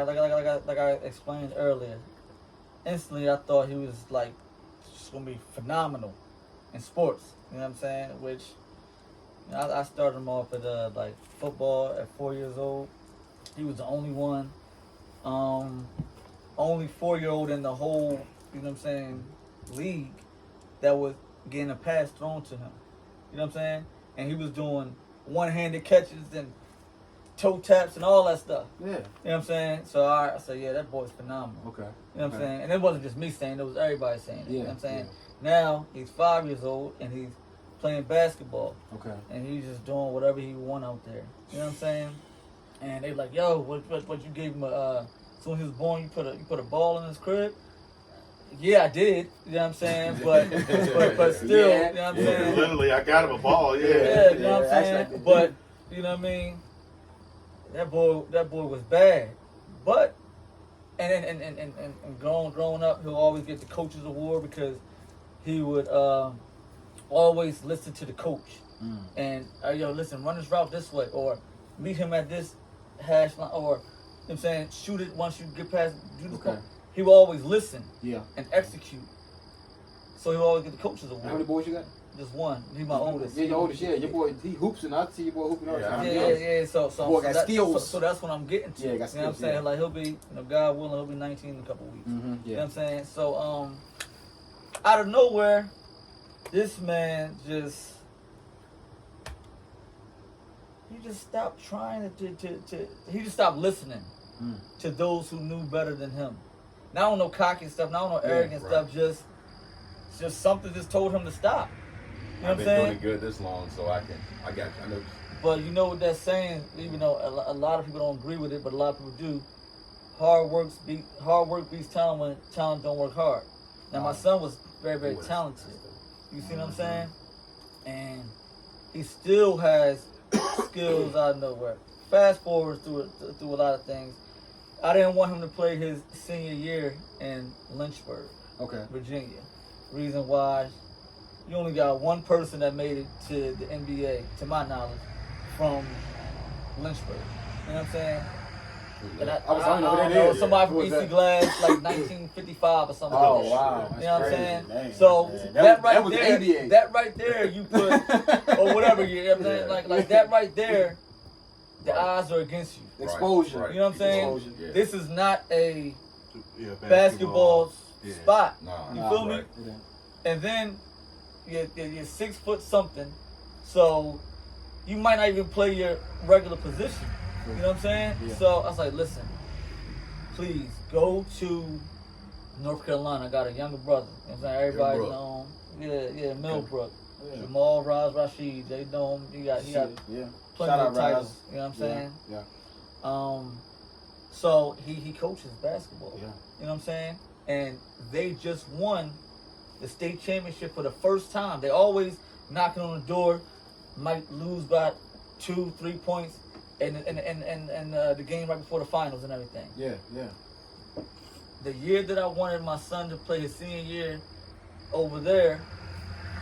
Like I explained earlier, instantly I thought he was like just gonna be phenomenal in sports. You know what I'm saying? Which I started him off at like football at 4 years old. He was the only one, um, only 4 year old in the whole, you know what I'm saying, league that was getting a pass thrown to him. You know what I'm saying? And he was doing one handed catches and toe taps and all that stuff. Yeah. You know what I'm saying? So I said, yeah, that boy's phenomenal. Okay. You know what I'm saying? And it wasn't just me saying it, was everybody saying it. Yeah. You know what I'm saying? Yeah. Now he's 5 years old and he's playing basketball. Okay. And he's just doing whatever he want out there. You know what I'm saying? And they like, yo, what you gave him as soon as he was born, you put a ball in his crib? Yeah, I did. You know what I'm saying? But still, Yeah. you know what I'm Yeah, saying? literally, I got him a ball. Yeah. Yeah, you know what I'm that's saying? like But you know what I mean? That boy was bad. But and growing up, he'll always get the coach's award because he would always listen to the coach. And yo, listen, run this route this way, or meet him at this hash line, or you know what I'm saying, shoot it once you get past, do this. Okay. He will always listen Yeah. and execute. So he'll always get the coach's award. How many boys you got? Just one. He's my oldest. Yeah, your oldest. Yeah, your boy he hoops and I see your boy hooping all the Yeah, time. Yeah. So Boy got skills. So that's what I'm getting to. Yeah, got You know what I'm skills, saying? yeah. Like he'll be, God willing, he'll be 19 in a couple weeks. Mm-hmm. You know Yeah. what I'm saying? So out of nowhere, this man he just stopped trying to he just stopped listening to those who knew better than him. Not on no cocky stuff, not on no arrogant right. stuff, just something just told him to stop. You know I've what been I'm doing saying? it good this long, so I got you. I know. But you know what that's saying, even though a lot of people don't agree with it, but a lot of people do. Hard work beats talent when talent don't work hard. Now my son was very, very talented. You see what I'm saying? And he still has skills out of nowhere. Fast forward through a lot of things. I didn't want him to play his senior year in Lynchburg, Okay. Virginia. Reason why, you only got one person that made it to the NBA, to my knowledge, from Lynchburg. You know what I'm saying? And I don't know, somebody from Eastie Glass, like 1955 or something Oh, like that. wow. You know what I'm saying? Dang, So man. that that right was there, the ABA. that right there, you put or whatever you know what I'm saying, like that right there, the odds are against you. Exposure. Right. You know what I'm saying? Exposure. Yeah. This is not a Yeah, basketball spot. Nah, You nah, feel me? right. Yeah. And then you're 6 foot something, so you might not even play your regular position. You know what I'm saying? Yeah. So I was like, listen, please go to North Carolina. I got a younger brother. You know what I'm saying? Everybody know him. Yeah, Millbrook. Yeah. Jamal, Rashid, they know him. He got Yeah. plenty Shout of out, titles. Raz. You know what I'm saying? Yeah. So he coaches basketball. Yeah. You know what I'm saying? And they just won the state championship for the first time. They always knocking on the door, might lose by 2-3 points, and the game right before the finals and everything. Yeah. Yeah. The year that I wanted my son to play his senior year over there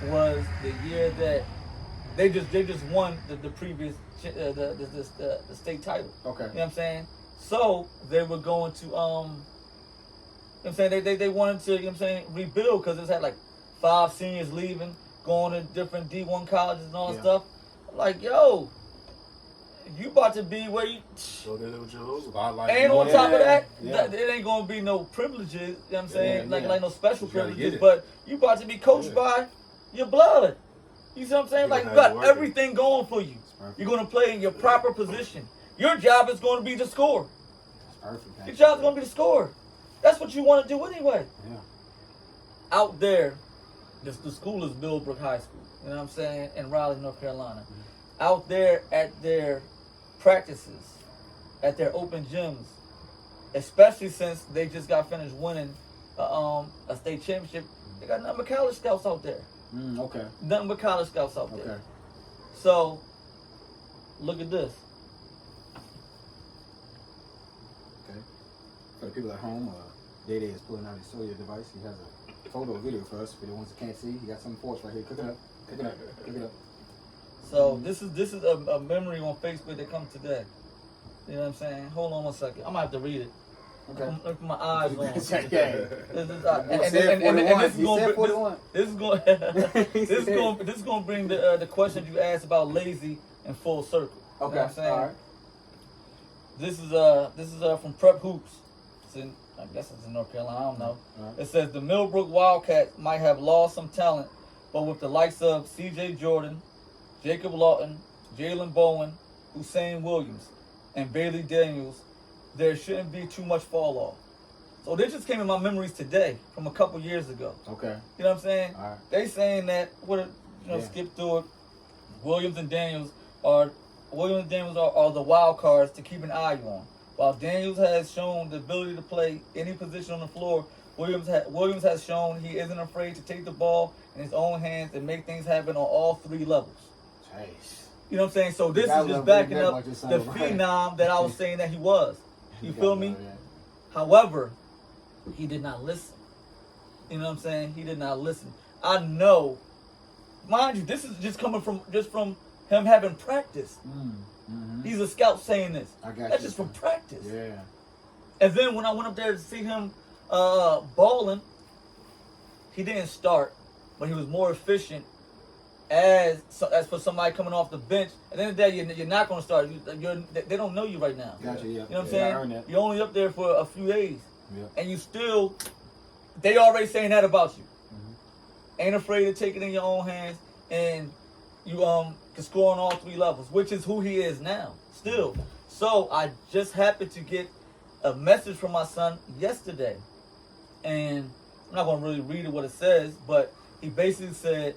was the year that they just won the previous the state title. Okay. You know what I'm saying? So they were going to you know what I'm saying, they wanted to, you know what I'm saying, rebuild because it's had like 5 seniors leaving, going to different D1 colleges and all that stuff. Like, yo, you about to be where you So then it was your spotlight. and on top of that, Yeah. it ain't gonna be no privileges, you know what I'm saying? Yeah, like no special You gotta get privileges, it. but you about to be coached by your blood. You see what I'm saying? You Like, gonna you have got to work it. everything going for you. Perfect. You're gonna play in your proper position. Your job is gonna be to score. Perfect. Your job's gonna be to score. That's what you want to do anyway. Yeah. Out there, the school is Millbrook High School. You know what I'm saying? In Raleigh, North Carolina. Out there at their practices, at their open gyms, especially since they just got finished winning a state championship, they got nothing but college scouts out there. Okay. Nothing but college scouts out there. Okay. So, look at this. Okay. For the people at home, Day is pulling out his cellular device. He has a photo, video for us. For the ones that can't see, he got something for us right here. Cook it up. Cook it up. Cook it up. So this is a memory on Facebook that comes today. You know what I'm saying? Hold on one second. I'm gonna have to read it. Okay. Look my eyes on. Yeah. This is, He said 41. this is He going said to 41. this is going this is going to bring the question you asked about lazy in full circle. You Okay. know what I'm saying? All right. This is from Prep Hoops. I guess it's in North Carolina. I don't know. Right. It says the Millbrook Wildcats might have lost some talent, but with the likes of C.J. Jordan, Jacob Lawton, Jalen Bowen, Hussein Williams, and Bailey Daniels, there shouldn't be too much fall off. So this just came in my memories today from a couple years ago. Okay. You know what I'm saying? All right. They saying that skip through it. Williams and Daniels are the wild cards to keep an eye on. While Daniels has shown the ability to play any position on the floor, Williams has shown he isn't afraid to take the ball in his own hands and make things happen on all three levels. Jeez. You know what I'm saying? So this is just backing up the phenom that I was saying that he was. You feel me? However, he did not listen. You know what I'm saying? He did not listen. I know, mind you, this is just coming from him having practice. Mm-hmm. He's a scout saying this. I got That's you. just from practice. Yeah. And then when I went up there to see him balling, he didn't start, but he was more efficient as for somebody coming off the bench. At the end of the day, you're not going to start. They don't know you right now. Gotcha, yeah. You know what I'm Yeah, saying? I earned that. You're only up there for a few days. Yeah. And you still, they already saying that about you. Mhm. Ain't afraid to take it in your own hands, and you can score on all three levels, which is who he is now, still. So I just happened to get a message from my son yesterday, and I'm not gonna really read it what it says, but he basically said,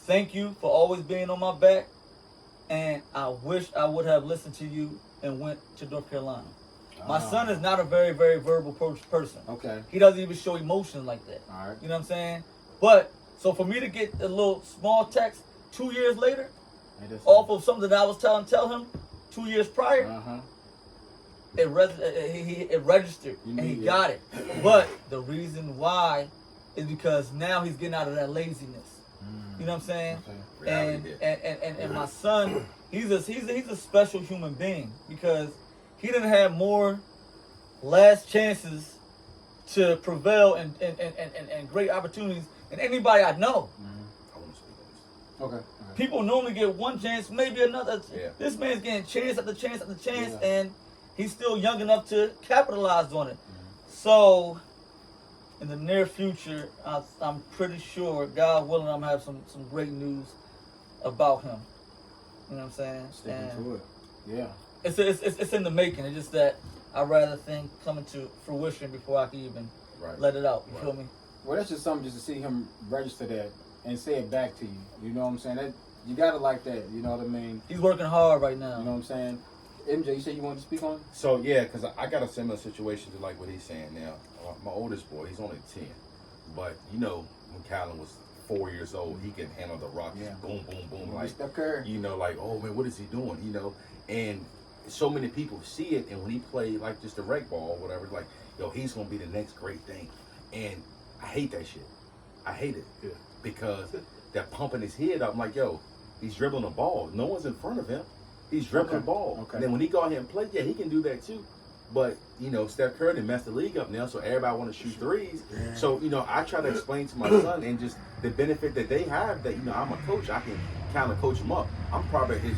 "Thank you for always being on my back, and I wish I would have listened to you and went to North Carolina." My son is not a very, very verbal person. Okay. He doesn't even show emotion like that. All right. You know what I'm saying? But, so for me to get a little small text 2 years later, off of something that I was tell him 2 years prior, it registered and he got it. But the reason why is because now he's getting out of that laziness. You know what I'm saying? Okay. And my son, he's a special human being because he didn't have more last chances to prevail and great opportunities than anybody I know. I want to speak on this. Okay. People normally get one chance, maybe another. Yeah. This man's getting chance after chance after chance, Yeah. and he's still young enough to capitalize on it. So, in the near future, I'm pretty sure, God willing, I'm gonna have some great news about him. You know what I'm saying? Sticking to it. Yeah. It's in the making. It's just that I'd rather think coming to fruition before I can even let it out. You feel me? Well, that's just something just to see him register that and say it back to you. You know what I'm saying? That you gotta like that. You know what I mean? He's working hard right now. You know what I'm saying? MJ, you said you wanted to speak on it? So yeah, because I got a similar situation to like what he's saying now. My oldest boy, he's only 10, but you know when Calvin was 4 years old, he can handle the rock. Yeah. Boom, boom, boom. Like Steph Curry. you know, like oh man, what is he doing? You know, and so many people see it, and when he played like just the rec ball or whatever, like yo, he's gonna be the next great thing. And I hate that shit. I hate it because they're pumping his head up. I'm like, yo, he's dribbling the ball. No one's in front of him. He's dribbling the ball. Okay. And then when he go out here and play, yeah, he can do that too. But, you know, Steph Curry messed the league up now, so everybody want to shoot threes. Yeah. So, you know, I try to explain to my son and just the benefit that they have that, you know, I'm a coach. I can kind of coach him up. I'm probably his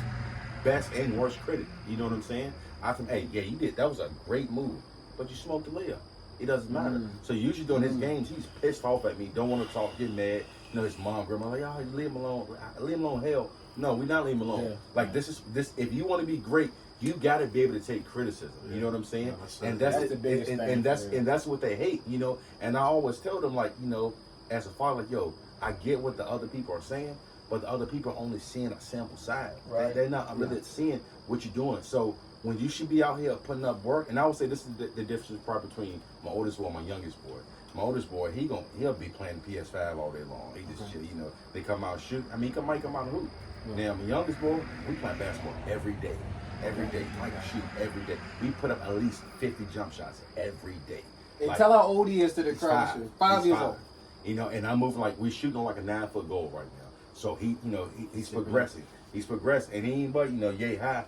best and worst critic. You know what I'm saying? I think, hey, yeah, you did. That was a great move. But you smoked the layup. It doesn't matter. So usually during his games, he's pissed off at me, don't want to talk, get mad. You know, his mom, grandma, like, oh, leave him alone. Leave him alone. Hell, no, we're not leaving him alone. Yeah. Like this. If you want to be great, you got to be able to take criticism. You know what I'm saying? And that's the biggest thing. And that's what they hate. You know. And I always tell them, like, you know, as a father, like, yo, I get what the other people are saying, but the other people are only seeing a sample side. Right. They're not really seeing what you're doing. So when you should be out here putting up work, and I would say this is the difference probably between my oldest boy and my youngest boy. My oldest boy, he'll be playing PS5 all day long. He just chill, you know. They come out shoot. I mean, he might come out and hoop. Now my youngest boy, we play basketball every day. Every day, like shoot every day. We put up at least 50 jump shots every day. And Like, tell how old he is to the he's crowd. five. 5 He's years 5. old. You know, and I'm moving like we're shooting on like a 9-foot goal right now. So he, you know, he's progressing. He's progressing, and he ain't but you know yay high.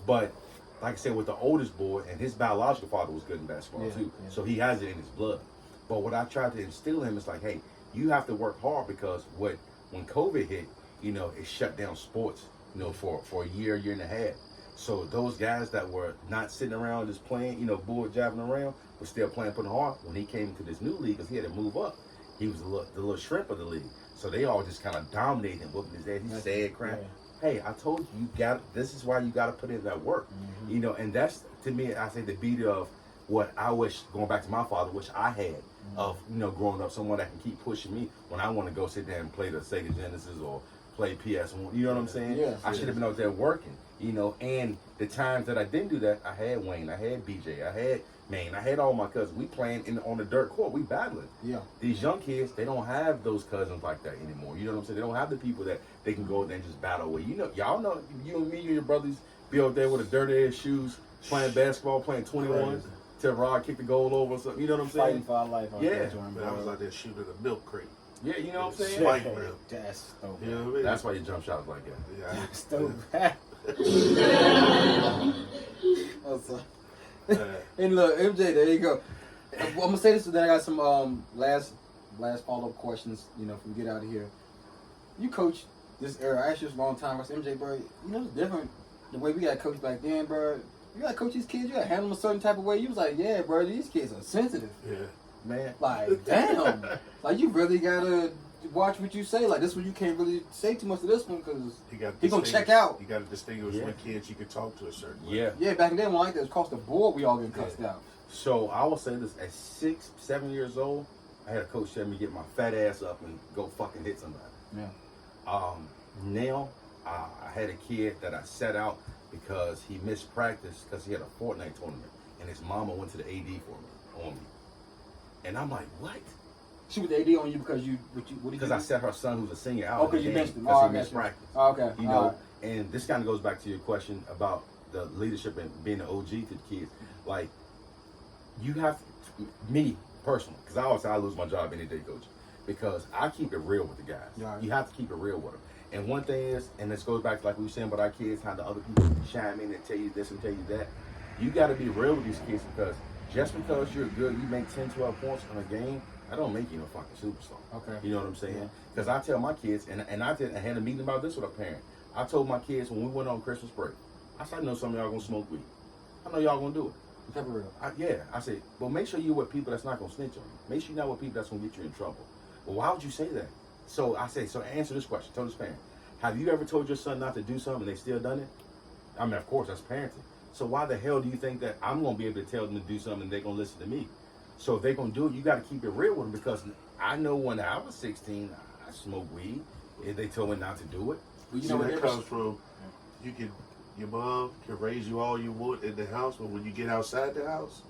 But like I said, with the oldest boy, and his biological father was good in basketball too, so he has it in his blood. But what I tried to instill in him is like, hey, you have to work hard because when COVID hit, it shut down sports, for a year and a half. So those guys that were not sitting around just playing, bull jabbing around, were still playing, putting hard. When he came into this new league, because he had to move up, he was the little shrimp of the league. So they all just kind of dominated him, whooping his ass. He said, crap. Hey, I told you, this is why you got to put in that work. And that's, to me, I say the beauty of what I wish, going back to my father, which I had of, growing up, someone that can keep pushing me when I want to go sit there and play the Sega Genesis or play PS1. You know what I'm saying? I should have been out there working, and the times that I didn't do that, I had Wayne, I had BJ, I had Maine, I had all my cousins. We playing on the dirt court, we battling. These young kids, they don't have those cousins like that anymore. You know what I'm saying? They don't have the people that they can go there and just battle with. Y'all know, you and me, you and your brothers be out there with the dirty ass shoes, playing basketball, playing 21s. Till Rod kick the goal over or something. You know what I'm saying? Fighting for our life. I was out there shooting a milk crate. Yeah, you know what I'm saying? Spike rim. That's so bad. You know what I mean? That's why your jump shot is like that. Yeah. That's so bad. And look, MJ, there you go. I'm gonna say this, and then I got some last follow-up questions. If we get out of here, you coach this era. I asked you this a long time. I said, MJ, bro, it's different the way we got coached back then, bro. You gotta coach these kids. You gotta handle them a certain type of way. You was like, yeah, bro, these kids are sensitive. Yeah, man. Like, damn. Like, you really gotta watch what you say. Like, this one you can't really say too much to this one because he's gonna check out. You gotta distinguish when kids you can talk to a certain way. Yeah. Back in then, when like that, across the board, we all getting cussed out. So I will say this: at 6, 7 years old, I had a coach tell me to get my fat ass up and go fucking hit somebody. Yeah. Now I had a kid that I set out because he missed practice because he had a Fortnite tournament, and his mama went to the AD on me, and I'm like, what? She was the AD on you because what did you? Because I set her son, who's a senior, out. Oh, because you missed him. Because he missed practice. Oh, okay. And this kind of goes back to your question about the leadership and being an OG to the kids. Like, you have me personally, because I always say I lose my job any day coaching, because I keep it real with the guys. Right. You have to keep it real with them. And one thing is, and this goes back to like we were saying about our kids, how the other people chime in and tell you this and tell you that. You got to be real with these kids, because just because you're good, you make 10, 12 points in a game, that don't make you no fucking superstar. Okay. You know what I'm saying? Because I tell my kids, and I had a meeting about this with a parent. I told my kids when we went on Christmas break, I said, I know some of y'all gonna smoke weed. I know y'all gonna do it. Kept it real. I said, but make sure you're with people that's not gonna snitch on you. Make sure you're not with people that's gonna get you in trouble. Well, why would you say that? So I say, so answer this question. Tell this parent, have you ever told your son not to do something and they still done it? I mean, of course, that's parenting. So why the hell do you think that I'm gonna be able to tell them to do something and they're gonna listen to me? So if they're gonna do it, you gotta keep it real with them, because I know when I was 16, I smoked weed. If they told me not to do it. Well, you know where that comes from. Your mom can raise you all you want in the house, but when you get outside the house,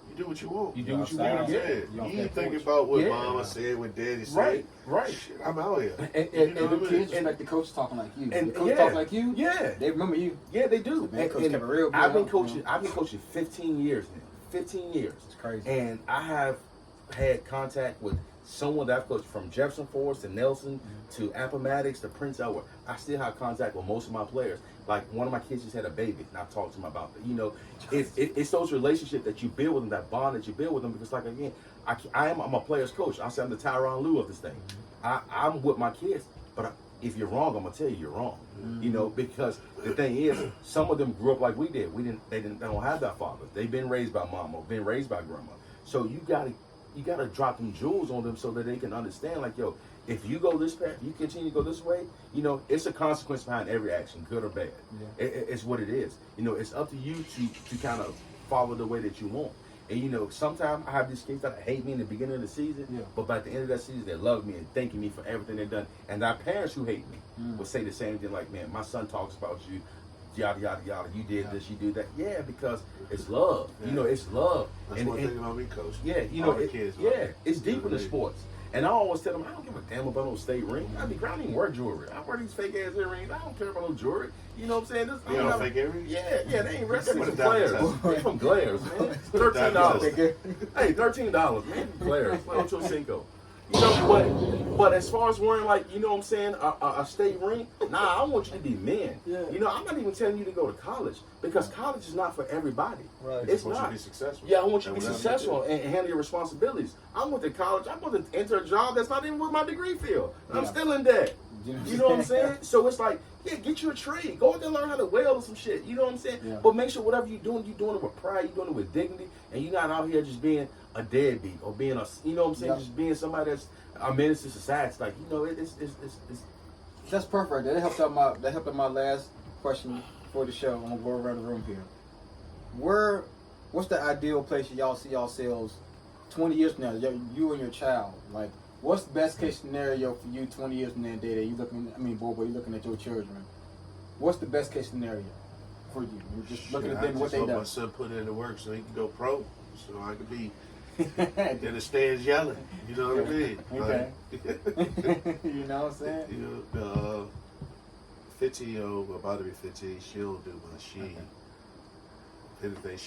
you do what you want. You do what you want. want. You ain't thinking about what mama said, what daddy said. Right. Shit, I'm out here. And the kids respect the coach talking like you. And the coach talking like you. Yeah. They remember you. Yeah, they do. So, man, coach kept it real good. I've been coaching 15 years now. 15 years. It's crazy. And I have had contact with someone that I've coached from Jefferson Forest to Nelson to Appomattox to Prince Edward. I still have contact with most of my players. Like, one of my kids just had a baby, and I talked to him about that. You know, it's those relationships that you build with them, that bond that you build with them. Because, like, again, I'm a player's coach. I say I'm the Tyronn Lue of this thing. I'm with my kids, but if you're wrong, I'm gonna tell you you're wrong. You know, because the thing is, some of them grew up like we did. They don't have that father. They've been raised by mom or been raised by grandma. So you gotta drop them jewels on them so that they can understand, like, yo, if you go this path, you continue to go this way, you know, it's a consequence behind every action, good or bad. Yeah. It's what it is. You know, it's up to you to kind of follow the way that you want. And, you know, sometimes I have these kids that hate me in the beginning of the season, but by the end of that season, they love me and thanking me for everything they've done. And our parents who hate me will say the same thing, like, man, my son talks about you, yada, yada, yada, you did this, you did that. Yeah, because it's love. Yeah. You know, it's love. That's one thing about me, coach. Yeah, you know, it's deep in the sports. And I always tell them, I don't give a damn about no state ring. I don't even wear jewelry. I wear these fake ass earrings. I don't care about no jewelry. You know what I'm saying? You know fake earrings? Yeah, they ain't resting from Glares. They from Glares, man. $13. Hey, $13, man. Glares. Ocho Cinco. You know, but as far as wearing like, you know what I'm saying, a state ring, nah, I want you to be men. Yeah. You know, I'm not even telling you to go to college because college is not for everybody. Right. It's I want you not. to be successful. Yeah, I want you to be And whatever successful and handle your responsibilities. I went to college. I want to enter a job that's not even with my degree field. I'm Yeah. still in debt. You You know what I'm saying? So it's like, yeah, get you a trade. Go out there and learn how to weld or some shit. You know what I'm saying? Yeah. But make sure whatever you're doing it with pride. You're doing it with dignity, and you're not out here just being a deadbeat or being a, you know what I'm saying? Yeah. Just being somebody that's a menace to society. It's like, you know, it's That's perfect right there. That helped out my last question for the show. I'm gonna go around the room here. What's the ideal place y'all see yourselves 20 years from now? You and your child. Like, what's the best case scenario for you 20 years from now, Day? You looking? I mean, Bobo, you looking at your children. What's the best case scenario for you? You're just looking at them, what they hope do. my son put in the work so he can go pro, so I could be in the stands yelling. You know what I mean? Okay. Like, You know what I'm saying? you know, 15-year-old, about to be 15, she don't do much. She, if anything,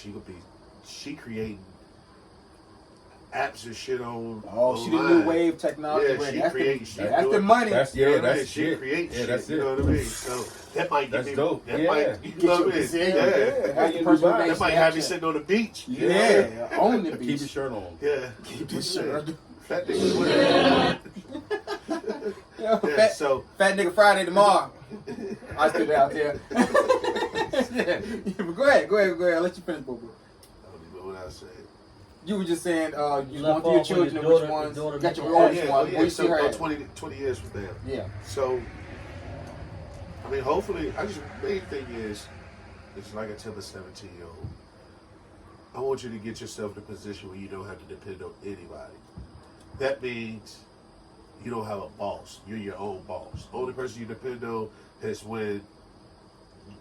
she creating apps and shit on. Oh, she the new wave technology. Yeah, where she that's creates. that's the money. That's You know yeah, what I mean? that's She it. creates Yeah, shit. that's You it. know what I mean? So that might get That's me. dope. That Yeah. might. You know what I mean? Yeah. Yeah. That's the Yeah. person who That That might have me sitting on the beach. Yeah, on the Keep beach. your shirt on. Yeah. Keep the shirt. Fat nigga. Yo, Yeah. So. Fat nigga Friday tomorrow. I stood out there. Yeah. But go ahead. I'll let you finish, Boo Boo. I don't even know what I said. You were just saying you left want your off children with and your which daughter- ones. your daughter Got your making- oldest one. Where you see So her at? 20 years from now. Yeah. So, I mean, hopefully, main thing is, it's like I tell the 17-year-old, I want you to get yourself in a position where you don't have to depend on anybody. That means you don't have a boss. You're your own boss. The only person you depend on is when,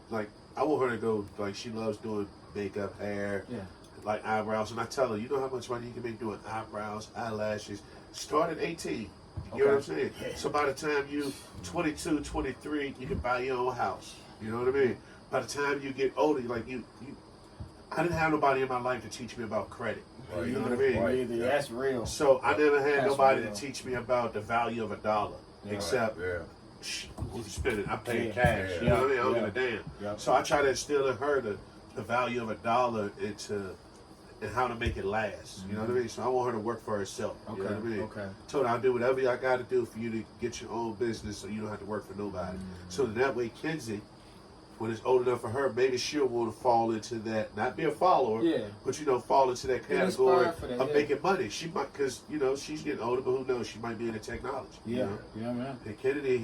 like, I want her to go, like, she loves doing makeup, hair, Yeah. like eyebrows. And I tell her, you know how much money you can make doing eyebrows, eyelashes? Start at 18. You know what I'm saying? So by the time you 22, 23, you can buy your own house. You know what I mean? By the time you get older, like I didn't have nobody in my life to teach me about credit. Right. You know what I mean? Right. Yeah, that's real. So I never had That's nobody real. to teach me about the value of a dollar, except Yeah. you spend it. I'm paying Yeah. cash. Yeah. You know what I mean? I don't Yeah. give a damn. Yeah. So I try to instill in her the value of a dollar and how to make it last. You know what I mean? So I want her to work for herself. You know what I mean? Okay. Told her I'll do whatever I got to do for you to get your own business so you don't have to work for nobody. So that way, Kenzie, when it's old enough for her, maybe she'll want to fall into that, not be a follower, Yeah. but, fall into that Get category inspired for that, of yeah. making money. She might, because, she's getting older, but who knows? She might be into technology. Yeah. You know? Yeah, man. And Kennedy,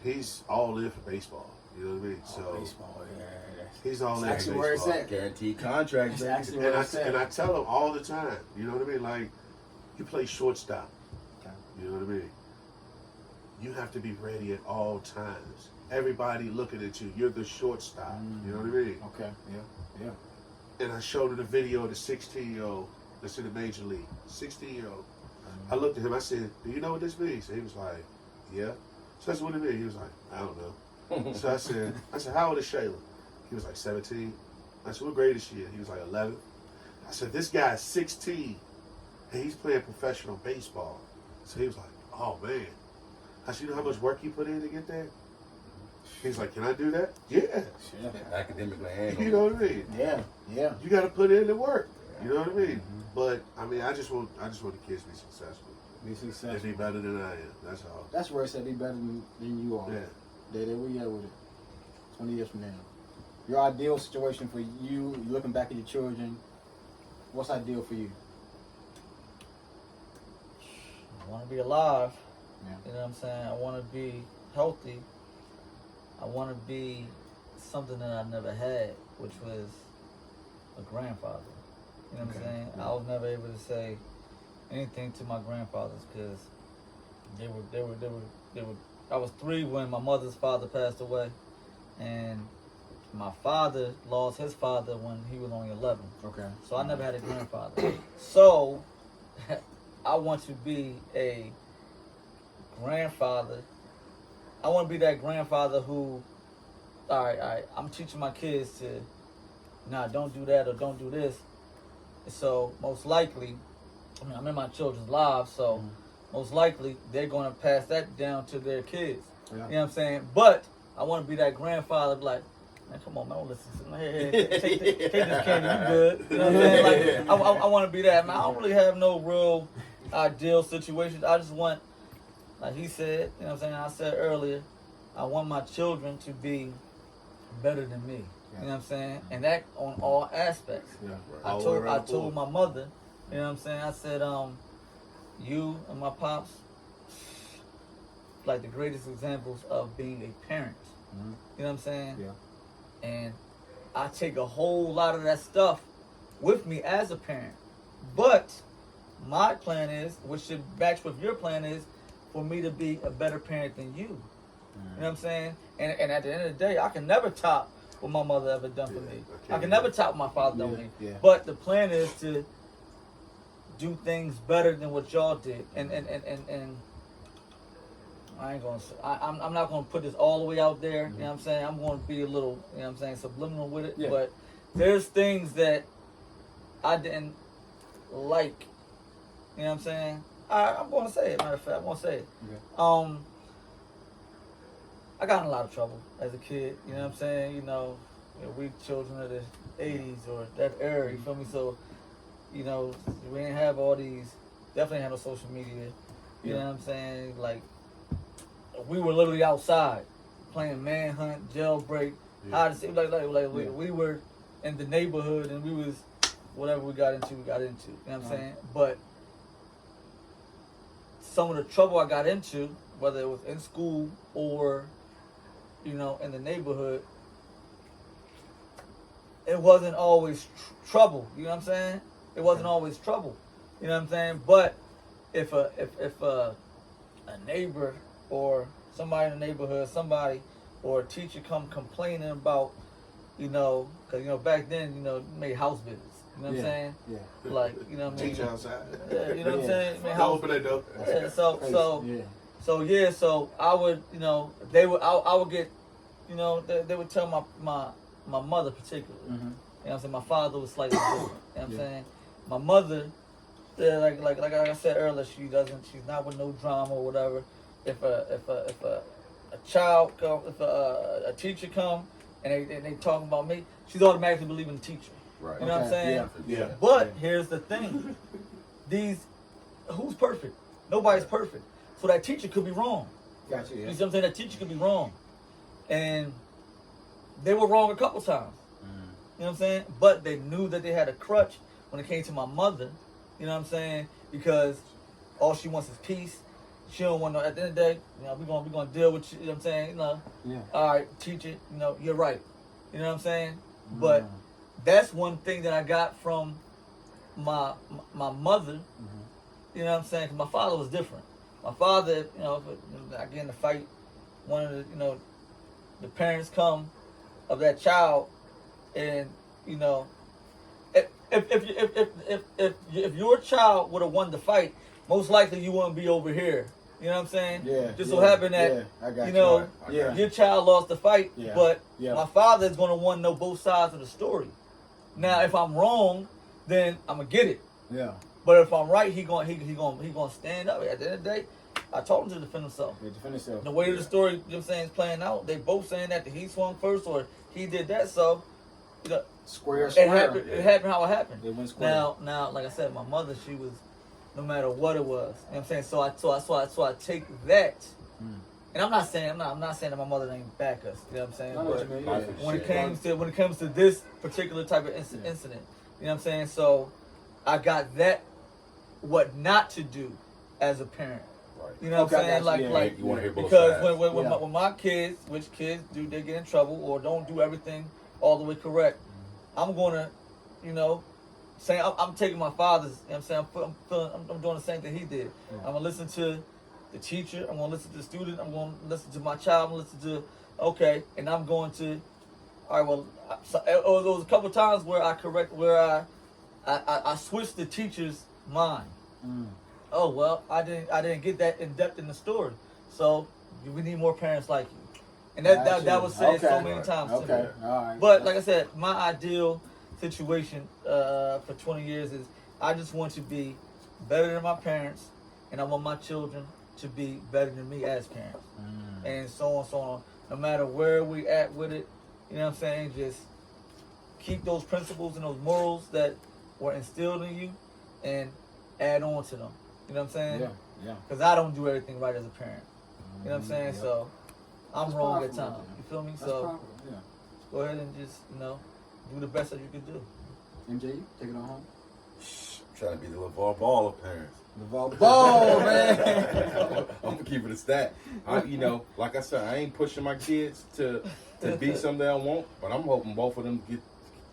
he's all in for baseball. You know what I mean? So Baseball, yeah. he's all in That's for actually where baseball. it's at. Guaranteed contracts. That's actually And where I, it's at. and I tell them all the time, you know what I mean? Like, you play shortstop. Okay. You know what I mean? You have to be ready at all times. Everybody looking at you. You're the shortstop. You know what I mean? Okay. Yeah. And I showed her the video of the 16-year-old that's in the major league. 16-year-old. I looked at him. I said, "Do you know what this means?" And he was like, "Yeah." So that's what it means. He was like, "I don't know." So I said, "How old is Shayla?" He was like 17. I said, "What grade is she in?" He was like 11. I said, "This guy's 16 and he's playing professional baseball." So he was like, "Oh man." I said, "You know how much work you put in to get there?" He's like, "Can I do that?" Yeah. Academically and You know what I mean? Yeah. Yeah. You got to put in the work. You know what I mean? But I mean, I just want the kids to be successful. Be And successful. be better than I am. That's all. That's where it said be better than you are. Yeah. There we are with it. 20 years from now. Your ideal situation for you, looking back at your children, what's ideal for you? I want to be alive. Yeah. You know what I'm saying? I want to be healthy. I want to be something that I never had, which was a grandfather. You know what I'm Okay. saying? I was never able to say anything to my grandfathers because they were. I was 3 when my mother's father passed away, and my father lost his father when he was only 11. Okay. So I never had a grandfather. So I want to be a grandfather. I want to be that grandfather who, all right, I'm teaching my kids to, nah, don't do that or don't do this. So most likely, I mean, I'm in my children's lives, so most likely they're going to pass that down to their kids. Yeah. You know what I'm saying? But I want to be that grandfather, be like, man, come on, man, don't listen. Hey, take this candy, you good? You know what I'm saying? Like, I want to be that. Man, I don't really have no real ideal situations. I just want, like he said, you know what I'm saying? I said earlier, I want my children to be better than me. You know what I'm saying? And that on all aspects. Yeah. I told my mother, you know what I'm saying? I said, you and my pops, like the greatest examples of being a parent. Mm-hmm. You know what I'm saying? Yeah. And I take a whole lot of that stuff with me as a parent. But my plan is, which should match with your plan is, for me to be a better parent than you. Mm-hmm. You know what I'm saying? And at the end of the day, I can never top what my mother ever done for me. I can never top what my father done for me. Yeah. But the plan is to do things better than what y'all did. And I ain't gonna say, I'm not gonna put this all the way out there, you know what I'm saying? I'm gonna be a little, you know what I'm saying, subliminal with it. Yeah. But there's things that I didn't like, you know what I'm saying? I'm gonna say it, matter of fact, I'm gonna say it. Okay. I got in a lot of trouble as a kid, you know what I'm saying? We children of the 80s or that era, you feel me? So, we didn't have all these, definitely had no social media, you know what I'm saying? Like, we were literally outside playing manhunt, jailbreak, hide and seek, we were in the neighborhood and we was, whatever we got into, you know what I'm saying? But some of the trouble I got into, whether it was in school or, in the neighborhood, it wasn't always trouble. You know what I'm saying? It wasn't always trouble. You know what I'm saying? But if a neighbor or somebody in the neighborhood, or a teacher come complaining about, because back then, you made house visits. You know what I'm saying? Yeah. Like, you know what I mean? Teach outside. Yeah, you know what I'm saying? Don't open that door. Yeah, so I would, I would get, they would tell my mother particularly. Mm-hmm. You know what I'm saying? My father was slightly different. You know what I'm saying? My mother, like I said earlier, she's not with no drama or whatever. If a child come, if a teacher come and they talking about me, she's automatically believing the teacher. Right. You know what I'm saying? Yeah. But here's the thing. Who's perfect? Nobody's perfect. So that teacher could be wrong. Gotcha. You Yeah. see what I'm saying? That teacher could be wrong. And they were wrong a couple times. You know what I'm saying? But they knew that they had a crutch when it came to my mother. You know what I'm saying? Because all she wants is peace. She don't want no, at the end of the day, we're gonna deal with you know what I'm saying? Yeah. All right, teacher, you're right. You know what I'm saying? But that's one thing that I got from my mother. You know what I'm saying? 'Cause my father was different. My father, I get in a fight, one of the parents come of that child, and if your child would have won the fight, most likely you wouldn't be over here. You know what I'm saying? Yeah. Just so happened that I got Yeah. your child lost the fight, Yeah. but Yeah. my father is going to want to know both sides of the story. Now, if I'm wrong, then I'm gonna get it. Yeah. But if I'm right, he gonna stand up. At the end of the day, I told him to defend himself. Yeah, defend yourself. The way the story, you know what I'm saying, is playing out, they both saying that he swung first or he did that. So, Square. it happened how it happened. It went square. Now, like I said, my mother, she was, no matter what it was, you know what I'm saying. So I take that, and I'm not saying that my mother didn't back us. You know what I'm saying? I know what you mean, yeah. When it comes to this particular type of incident, you know what I'm saying. So I got that, what not to do as a parent. Right. You know what I'm saying? Gotcha, yeah. Like You want to hear both because sides. when my kids, which kids do they get in trouble or don't do everything all the way correct, I'm gonna, say I'm taking my father's. You know what I'm saying? I'm doing the same thing he did. I'm gonna listen to the teacher. I'm gonna listen to the student. I'm gonna listen to my child. I'm gonna listen to and I'm going to. All right. Well, there was a couple times where I switched the teacher's mind. Oh well, I didn't get that in depth in the story. So we need more parents like you, and that was said so many times to me. Okay, all right. But like I said, my ideal situation for 20 years is I just want to be better than my parents, and I want my children to be better than me as parents, and so on, so on. No matter where we at with it, you know what I'm saying? Just keep those principles and those morals that were instilled in you, and add on to them. You know what I'm saying? Yeah, yeah. Because I don't do everything right as a parent. You know what I'm saying? Yeah. So I'm That's wrong at powerful, times. man. You feel me? That's So powerful, yeah. go ahead and just, do the best that you can do. MJ, take it on home. Trying to be the LeVar Ball of parents. LeVar Ball, man. I'm gonna keep it a stat. Like I said, I ain't pushing my kids to be something I want, but I'm hoping both of them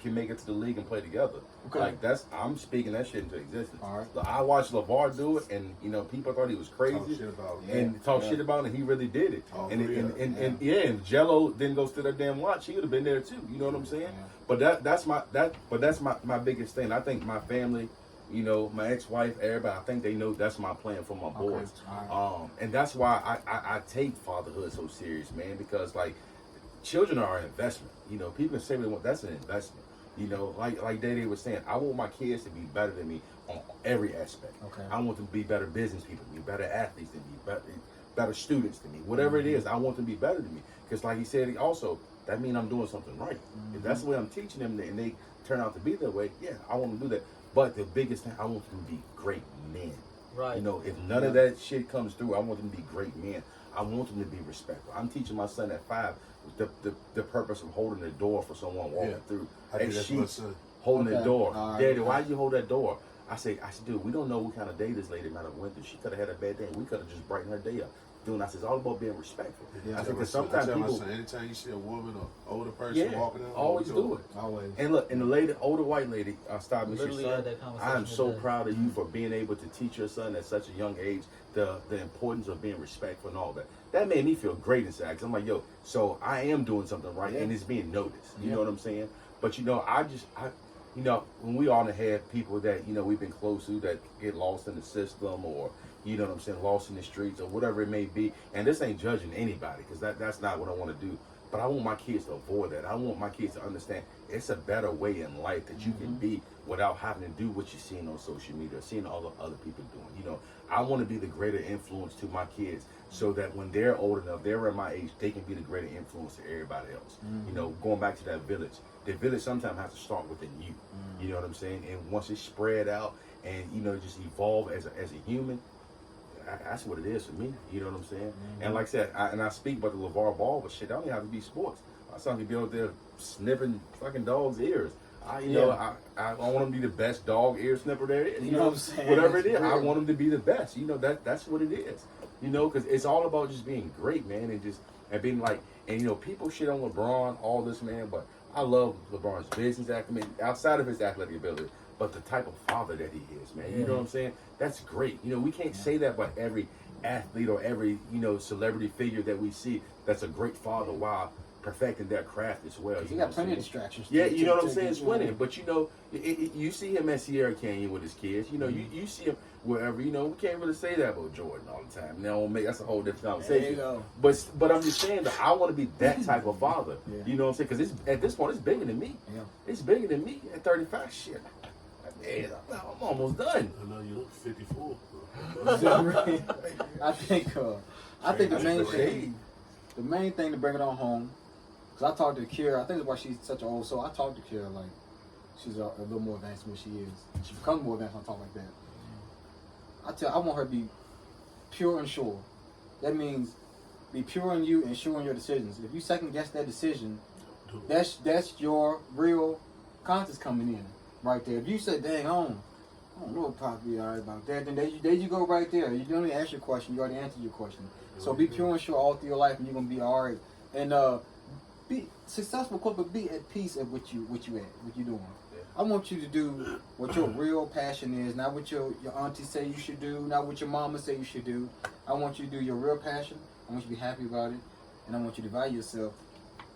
can make it to the league and play together. Okay. Like I'm speaking that shit into existence. All right. So I watched LeVar do it, and people thought he was crazy Talk shit about him. and talk shit about it, and he really did it. Oh, and, yeah. and if Jello didn't go to that damn watch, he would have been there too. You know what I'm saying? Yeah. But that's my biggest thing. I think my family, my ex-wife, everybody, I think they know that's my plan for my boys. All right. And that's why I take fatherhood so serious, man, because like children are an investment. People can say what they want, that's an investment. Like Dede was saying, I want my kids to be better than me on every aspect. Okay. I want them to be better business people than me, better athletes than me, better students than me. Whatever it is, I want them to be better than me. Because like he said, also, that means I'm doing something right. If that's the way I'm teaching them and they turn out to be that way, yeah, I want them to do that. But the biggest thing, I want them to be great men. Right. If none of that shit comes through, I want them to be great men. I want them to be respectful. I'm teaching my son at 5 the purpose of holding the door for someone walking through. I do And that for my son. holding the door. All right. Daddy, why you hold that door? I said, dude, we don't know what kind of day this lady might have went through. She could have had a bad day. We could have just brightened her day up. Dude, I said, it's all about being respectful. Yeah, I I think that tell sometimes my people, son, anytime you see a woman or older person walking out, always do it. Always. And look, and the older white lady, stopped me. She Literally said, had that conversation I am so today. proud of you for being able to teach your son at such a young age the importance of being respectful and all that. That made me feel great inside. Cause I'm like, yo, so I am doing something right, and it's being noticed. You know what I'm saying? But when we all have people that we've been close to that get lost in the system, or lost in the streets or whatever it may be. And this ain't judging anybody, because that's not what I want to do. But I want my kids to avoid that. I want my kids to understand it's a better way in life that you can be without having to do what you're seeing on social media, or seeing all the other people doing. I want to be the greater influence to my kids, so that when they're old enough, they're at my age, they can be the greater influence to everybody else. Going back to that village, the village sometimes has to start within you. You know what I'm saying? And once it's spread out and just evolve as a human, that's what it is for me. You know what I'm saying? And like I said, I speak about the LeVar Ball, but shit, I don't even have to be sports. My son can be out there snipping fucking dogs' ears. I want him to be the best dog ear snipper there is. You know what I'm saying? Whatever it That's is, I real. want him to be the best. That's what it is. Because it's all about just being great, man, and being like, people shit on LeBron, all this, man, but I love LeBron's business acumen outside of his athletic ability, but the type of father that he is, man. You know what I'm saying? That's great. We can't say that about every athlete or every celebrity figure that we see that's a great father while perfecting their craft as well. You got plenty of distractions. Yeah, to- you know to- what I'm saying? to- It's winning. But you see him at Sierra Canyon with his kids. You see him wherever. We can't really say that about Jordan all the time. Now, that's a whole different There you conversation. go. But I'm just saying that I want to be that type of father. Yeah. You know what I'm saying? Because at this point, it's bigger than me. Yeah. It's bigger than me at 35. Shit, man, I'm almost done. I know you look 54. I think the main thing to bring it on home, because I talked to Kira, I think it's why she's such an old soul. I talked to Kira like she's a little more advanced than what she is. She becomes more advanced when I talk like that. I want her to be pure and sure. That means be pure in you and sure in your decisions. If you second guess that decision, that's your real conscience coming in right there. If you say, dang, I don't know if probably all right about that, then there you go right there. You don't even ask your question, you already answered your question. So be pure and sure all through your life, and you're gonna be all right. And be successful, but be at peace at what you doing. I want you to do what your real passion is, not what your auntie say you should do, not what your mama say you should do. I want you to do your real passion. I want you to be happy about it, and I want you to value yourself.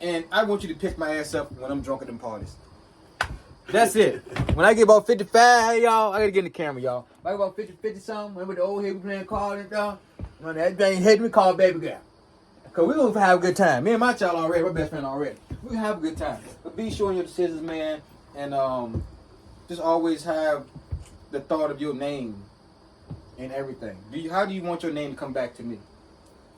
And I want you to pick my ass up when I'm drunk at them parties. That's it. When I get about 55, hey y'all, I gotta get in the camera, y'all. When I get about 50 something, remember the old head we playing cards and stuff? When that thing hit me, call baby girl. Cause we gonna have a good time. Me and my child already, my best friend already. We gonna have a good time. But be sure in your decisions, man, and just always have the thought of your name and everything. How do you want your name to come back to me?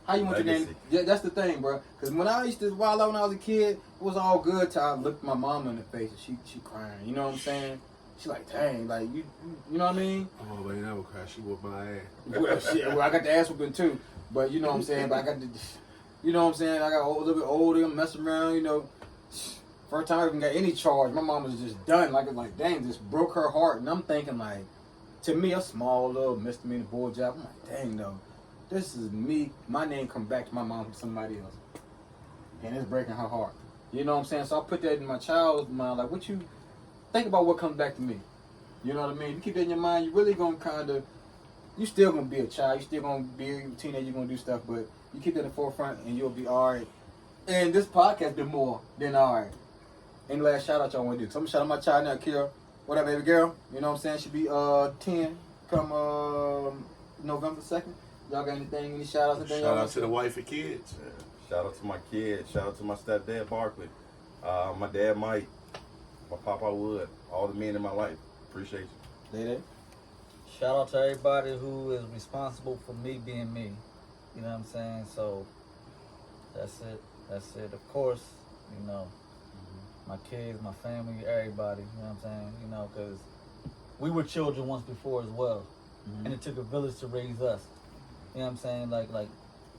How you want your Legacy. name? Yeah, that's the thing, bro. Because when I used to wild out when I was a kid, it was all good till I looked my mom in the face and she crying. You know what I'm saying? She like, dang, like you know what I mean? Oh, man, that would cry. She whooped my ass. Well, shit, well, I got the ass whooping too, but you know what I'm saying. But I got the, you know what I'm saying. I got a little bit older, messing around. You know, first time I even got any charge, my mom was just done. Like dang, just broke her heart. And I'm thinking like, to me, a small little misdemeanor boy job. I'm like, dang, no, this is me. My name come back to my mom from somebody else, and it's breaking her heart. You know what I'm saying? So I put that in my child's mind. Like, what you think about what comes back to me? You know what I mean? You keep that in your mind, you really gonna you still gonna be a child, you still gonna be a teenager, you're gonna do stuff, but you keep that in the forefront and you'll be alright. And this podcast been more than alright. Any last shout out y'all wanna do? So I'm gonna shout out my child now, Kira. What up, baby girl? You know what I'm saying? She'll be 10 come November 2nd. Y'all got anything, any shout outs? Shout out to the wife and kids. Yeah. Shout out to my kids. Shout out to my stepdad, Barkley. My dad, Mike. My papa, Wood. All the men in my life. Appreciate you. Day. Shout out to everybody who is responsible for me being me. You know what I'm saying? So that's it. That's it. Of course, you know, my kids, my family, everybody. You know what I'm saying? You know, because we were children once before as well, and it took a village to raise us. You know what I'm saying? Like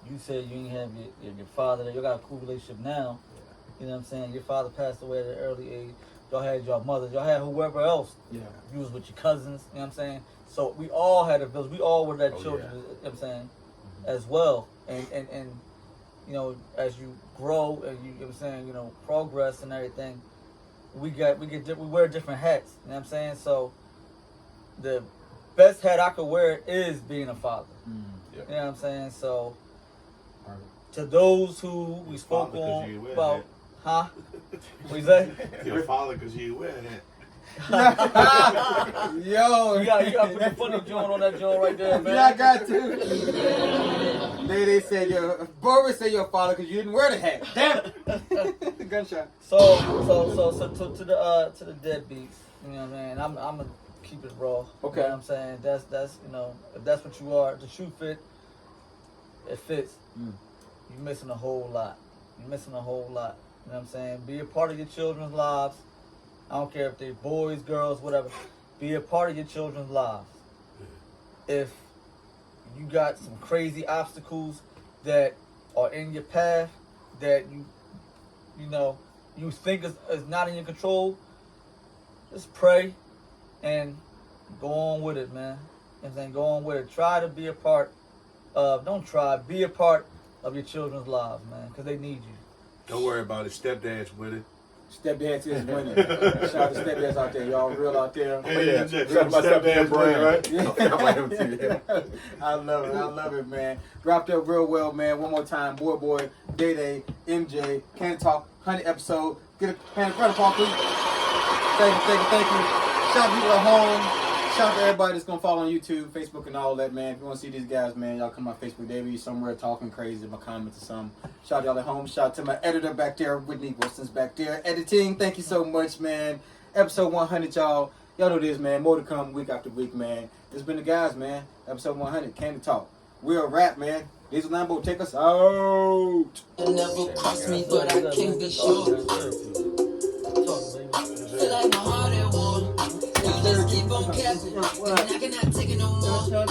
you said, you ain't have your father there. You got a cool relationship now. You know what I'm saying? Your father passed away at an early age. Y'all had your mothers. Y'all had whoever else. Yeah. You was with your cousins. You know what I'm saying? So we all had a village. We all were that children. Yeah. You know what I'm saying? As well. And you know, as you grow and you know what I'm saying, you know, progress and everything, we wear different hats. You know what I'm saying? So the best hat I could wear is being a father. Yeah. You know what I'm saying? So to those who we spoke father, 'cause you on wear about, that. huh? What you say? Your father, because you wear that. Yo, You gotta put the funny joint on that joint right there, man. yeah, I got to. They said Boris said your father because you didn't wear the hat. Damn it. Gunshot. So to the deadbeats, you know what I mean? I'm gonna keep it raw. Okay. You know what I'm saying? That's you know, if that's what you are, the shoe fit, it fits. You're missing a whole lot. You're missing a whole lot. You know what I'm saying? Be a part of your children's lives. I don't care if they're boys, girls, whatever. Be a part of your children's lives. If you got some crazy obstacles that are in your path that you know you think is not in your control, just pray and go on with it, man. You know what I'm saying? Go on with it. Try to be a part of, be a part of your children's lives, man, because they need you. Don't worry about it. Stepdad's with it. Stepdads is winning. Shout out to stepdads out there, y'all real out there. Yeah. Shout out to my stepdad's brand, right? I love it, man. Dropped up real well, man. One more time, boy, Day, MJ, Candid Talk, 100 episode. Get a hand in front of Paul, please. Thank you. Shout out to people at home. Shout out to everybody that's gonna follow on YouTube, Facebook, and all that, man. If you wanna see these guys, man, y'all come on Facebook. They be somewhere talking crazy in my comments or something. Shout out to y'all at home. Shout out to my editor back there, Whitney Wilson's back there. Editing, thank you so much, man. Episode 100, y'all. Y'all know this, man. More to come week after week, man. It's been the guys, man. Episode 100, Candid Talk. We're a wrap, man. Diesel Lambo, take us out. It never crossed me, but I can't be sure. Feel like my heart at war. You just keep on capping, and I cannot take it no more. Still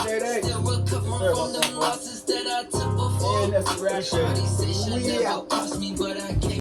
recovering from the losses that I took before. And that's the wrap. Shawty say she'll We never out.